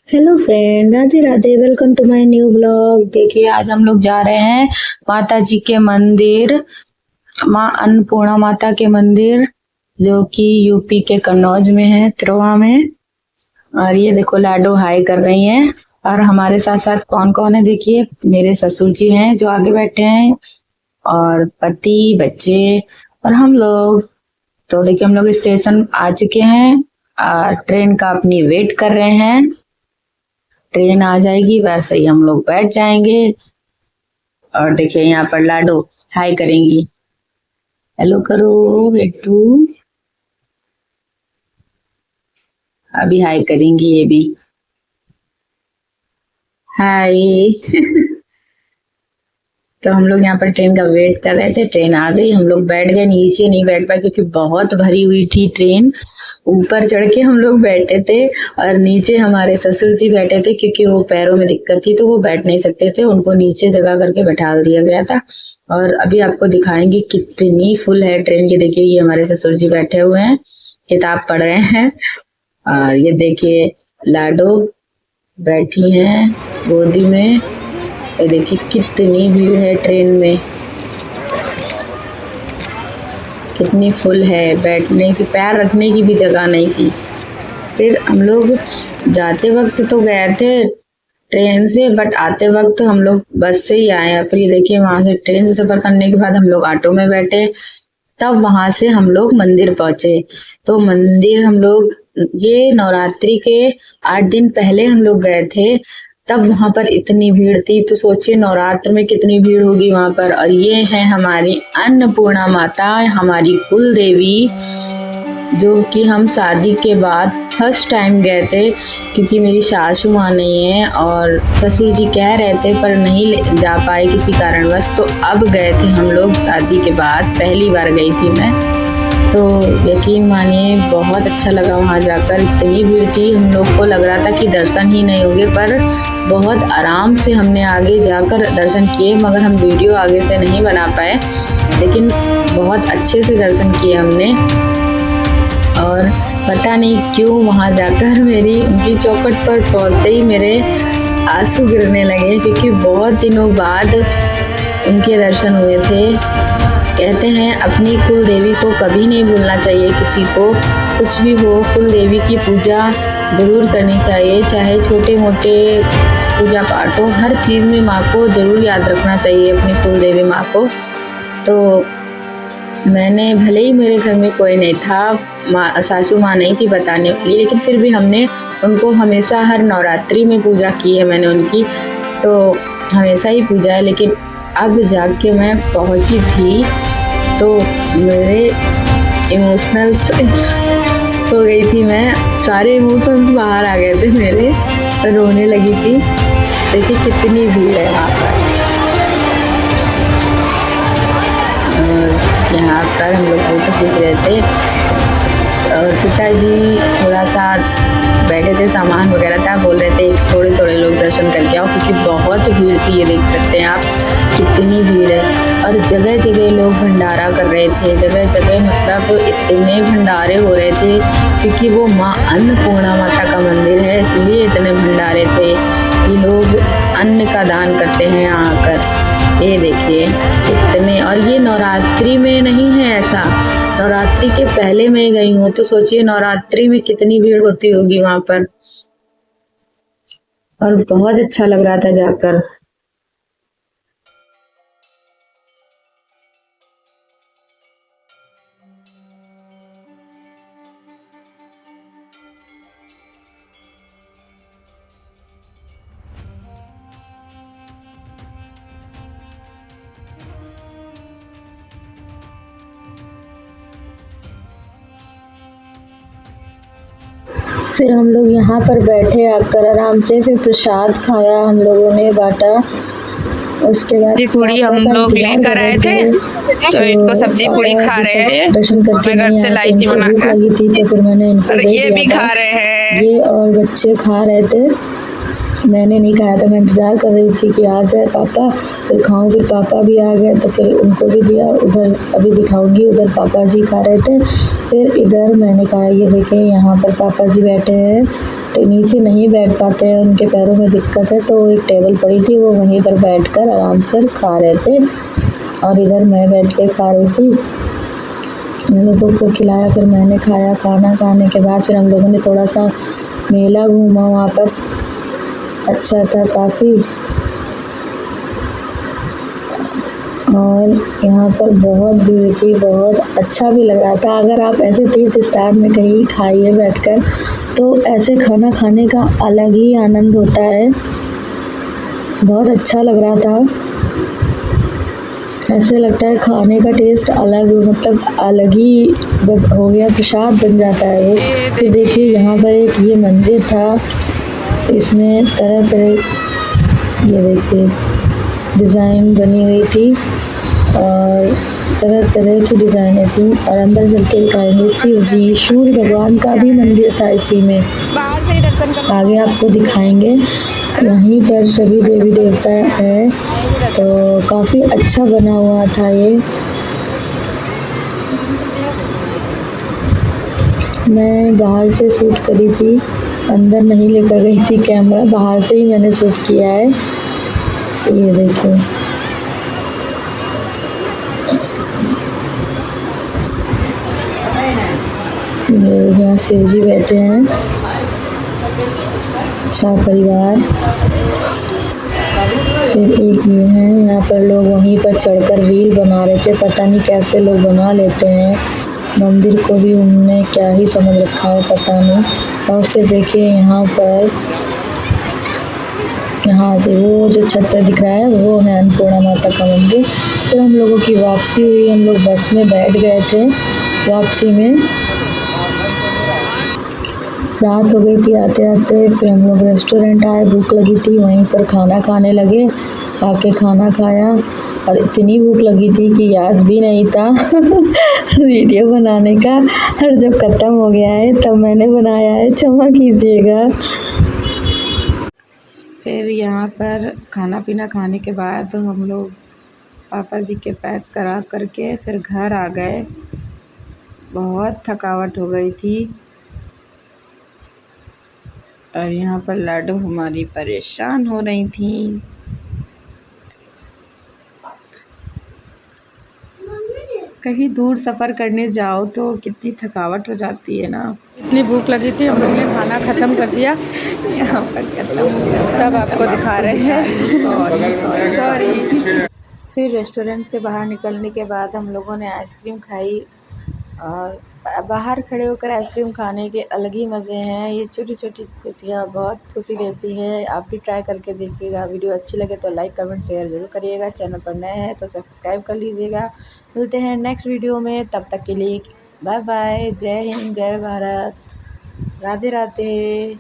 Hello friend, Radhe Radhe. Welcome to my new vlog. देखिए आज हम लोग जा रहे हैं माता जी के मंदिर, माँ अन्नपूर्णा माता के मंदिर, जो कि यूपी के कन्नौज में है, तिरवा में। और ये देखो लाडो हाई कर रही हैं। और हमारे साथ साथ कौन कौन है देखिए, मेरे ससुर जी हैं जो आगे बैठे हैं, और पति, बच्चे और हम लोग। तो देखिए हम लोग स्टेशन आ चुके हैं और ट्रेन का अपनी वेट कर रहे हैं। ट्रेन आ जाएगी वैसे ही हम लोग बैठ जाएंगे। और देखिए यहाँ पर लाडो हाय करेंगी। हेलो करो बेटू। अभी हाय करेंगी ये भी। हाय। तो हम लोग यहाँ पर ट्रेन का वेट कर रहे थे। ट्रेन आ गई, हम लोग बैठ गए। नीचे नहीं बैठ पाए क्योंकि बहुत भरी हुई थी ट्रेन। ऊपर चढ़ के हम लोग बैठे थे और नीचे हमारे ससुर जी बैठे थे क्योंकि वो पैरों में दिक्कत थी तो वो बैठ नहीं सकते थे। उनको नीचे जगह करके बैठा दिया गया था। और अभी आपको दिखाएंगे कितनी फुल है ट्रेन की। देखिए ये हमारे ससुर जी बैठे हुए हैं, किताब पढ़ रहे हैं। और ये देखिए लाडो बैठी हैं गोदी में। ये देखिए कितनी भीड़ है ट्रेन में, कितनी फुल है। बैठने की, पैर रखने की भी जगह नहीं थी। फिर हम लोग जाते वक्त तो गए थे ट्रेन से, बट आते वक्त हम लोग बस से ही आए। फिर ये देखिए वहां से ट्रेन से सफर करने के बाद हम लोग ऑटो में बैठे, तब वहां से हम लोग मंदिर पहुंचे। तो मंदिर हम लोग, ये नवरात्रि के 8 दिन पहले हम लोग गए थे, तब वहां पर इतनी भीड़ थी। तो सोचिए नवरात्र में कितनी भीड़ होगी वहां पर। और ये है हमारी अन्नपूर्णा माता, हमारी कुल देवी, जो कि हम शादी के बाद फर्स्ट टाइम गए थे क्योंकि मेरी सासू माँ नहीं है और ससुर जी कह रहे थे पर नहीं जा पाए किसी कारणवश। तो अब गए थे हम लोग शादी के बाद, पहली बार गई थी मैं। तो यकीन मानिए बहुत अच्छा लगा वहाँ जाकर। इतनी भीड़ थी, हम लोग को लग रहा था कि दर्शन ही नहीं होंगे, पर बहुत आराम से हमने आगे जाकर दर्शन किए। मगर हम वीडियो आगे से नहीं बना पाए, लेकिन बहुत अच्छे से दर्शन किए हमने। और पता नहीं क्यों वहाँ जाकर मेरी उनकी चौखट पर पहुँचते ही मेरे आंसू गिरने लगे, क्योंकि बहुत दिनों बाद उनके दर्शन हुए थे। कहते हैं अपनी कुल देवी को कभी नहीं भूलना चाहिए किसी को, कुछ भी हो कुल देवी की पूजा ज़रूर करनी चाहिए। चाहे छोटे मोटे पूजा पाठ हो, हर चीज़ में माँ को ज़रूर याद रखना चाहिए, अपनी कुल देवी माँ को। तो मैंने, भले ही मेरे घर में कोई नहीं था, सासू माँ नहीं थी बताने वाली, लेकिन फिर भी हमने उनको हमेशा हर नवरात्रि में पूजा की है मैंने उनकी, तो हमेशा ही पूजा है। लेकिन अब जाके मैं पहुंची थी तो मेरे इमोशनल्स हो गई थी मैं, सारे इमोशंस बाहर आ गए थे मेरे, रोने लगी थी। देखिए कितनी भीड़ है वहाँ पर। और यहाँ पर हम लोग फोटो खींच रहे थे और पिताजी थोड़ा सा बैठे थे, सामान वगैरह था, बोल रहे थे थोड़े थोड़े लोग दर्शन करके आओ क्योंकि बहुत भीड़ थी। ये देख सकते हैं आप कितनी भीड़ है। और जगह जगह लोग भंडारा कर रहे थे, जगह जगह मतलब इतने भंडारे हो रहे थे क्योंकि वो माँ अन्नपूर्णा माता का मंदिर है, इसलिए इतने भंडारे थे। ये लोग अन्न का दान करते हैं यहाँ आकर। ये देखिए कितने। और ये नवरात्रि में नहीं है ऐसा, नवरात्रि के पहले मैं गई हूँ, तो सोचिए नवरात्रि में कितनी भीड़ होती होगी वहां पर। और बहुत अच्छा लग रहा था जाकर। फिर हम लोग यहाँ पर बैठे आकर आराम से, फिर प्रसाद खाया हम लोगों ने, बांटा। उसके बाद ये पूरी हम लोग लेकर आए थे, तो इनको सब्जी पूरी खा रहे हैं। दर्शन करके मैं घर से लाई थी भूख लगी थी तो फिर मैंने इनको ये भी खा रहे हैं। ये और बच्चे खा रहे थे। मैंने नहीं खाया था, मैं इंतज़ार कर रही थी कि आ जाए पापा फिर खाऊं। फिर पापा भी आ गए तो फिर उनको भी दिया। उधर अभी दिखाऊंगी, उधर पापा जी खा रहे थे, फिर इधर मैंने खाया। ये देखें यहाँ पर पापा जी बैठे हैं, तो नीचे नहीं बैठ पाते हैं, उनके पैरों में दिक्कत है, तो एक टेबल पड़ी थी वो वहीं पर बैठकर आराम से खा रहे थे और इधर मैं बैठ के खा रही थी। उन लोगों को खिलाया, फिर मैंने खाया। खाना खाने के बाद फिर हम लोगों ने थोड़ा सा मेला घूमा वहाँ पर, अच्छा था काफ़ी। और यहाँ पर बहुत भीड़ थी, बहुत अच्छा भी लग रहा था। अगर आप ऐसे तीर्थ स्थान में कहीं खाइए बैठकर तो ऐसे खाना खाने का अलग ही आनंद होता है। बहुत अच्छा लग रहा था, ऐसे लगता है खाने का टेस्ट अलग, मतलब अलग ही हो गया, प्रसाद बन जाता है वो। फिर देखिए यहाँ पर एक ये मंदिर था, इसमें तरह तरह ये देखिए डिज़ाइन बनी हुई थी और तरह तरह की डिज़ाइनें थी। और अंदर चल के दिखाएंगे शिव जी, सूर्य भगवान का भी मंदिर था इसी में, बाहर से ही दर्शन कर आगे आपको दिखाएंगे। यहीं पर सभी देवी देवता है, तो काफ़ी अच्छा बना हुआ था ये। मैं बाहर से शूट करी थी, अंदर नहीं लेकर गई थी कैमरा, बाहर से ही मैंने शूट किया है। ये देखिए यहाँ शिव जी बैठे हैं, परिवार। फिर एक ये है, यहाँ पर लोग वहीं पर चढ़कर रील बना रहे थे, पता नहीं कैसे लोग बना लेते हैं। मंदिर को भी उन्होंने क्या ही समझ रखा है पता नहीं। और फिर देखिए यहाँ पर, यहाँ से वो जो छत दिख रहा है वो है अन्नपूर्णा माता का मंदिर। फिर हम लोगों की वापसी हुई, हम लोग बस में बैठ गए थे। वापसी में रात हो गई थी आते आते, फिर हम लोग रेस्टोरेंट आए, भूख लगी थी, वहीं पर खाना खाने लगे। आके खाना खाया और इतनी भूख लगी थी कि याद भी नहीं था वीडियो बनाने का, और जब ख़त्म हो गया है तब मैंने बनाया है, क्षमा कीजिएगा। फिर यहाँ पर खाना पीना खाने के बाद हम लोग पापा जी के पैक करा करके फिर घर आ गए। बहुत थकावट हो गई थी और यहाँ पर लाडो हमारी परेशान हो रही थी। कहीं दूर सफ़र करने जाओ तो कितनी थकावट हो जाती है ना। इतनी भूख लगी थी, हम लोग ने खाना ख़त्म कर दिया, यहाँ पर खत्म हो गया, तब आपको दिखा रहे हैं। सॉरी। फिर रेस्टोरेंट से बाहर निकलने के बाद हम लोगों ने आइसक्रीम खाई और बाहर खड़े होकर आइसक्रीम खाने के अलग ही मज़े हैं। ये छोटी छोटी खुशियाँ बहुत खुशी देती है। आप भी ट्राई करके देखिएगा। वीडियो अच्छी लगे तो लाइक कमेंट शेयर ज़रूर करिएगा। चैनल पर नए हैं तो सब्सक्राइब कर लीजिएगा। मिलते हैं नेक्स्ट वीडियो में, तब तक के लिए बाय बाय। जय हिंद, जय भारत, राधे राधे।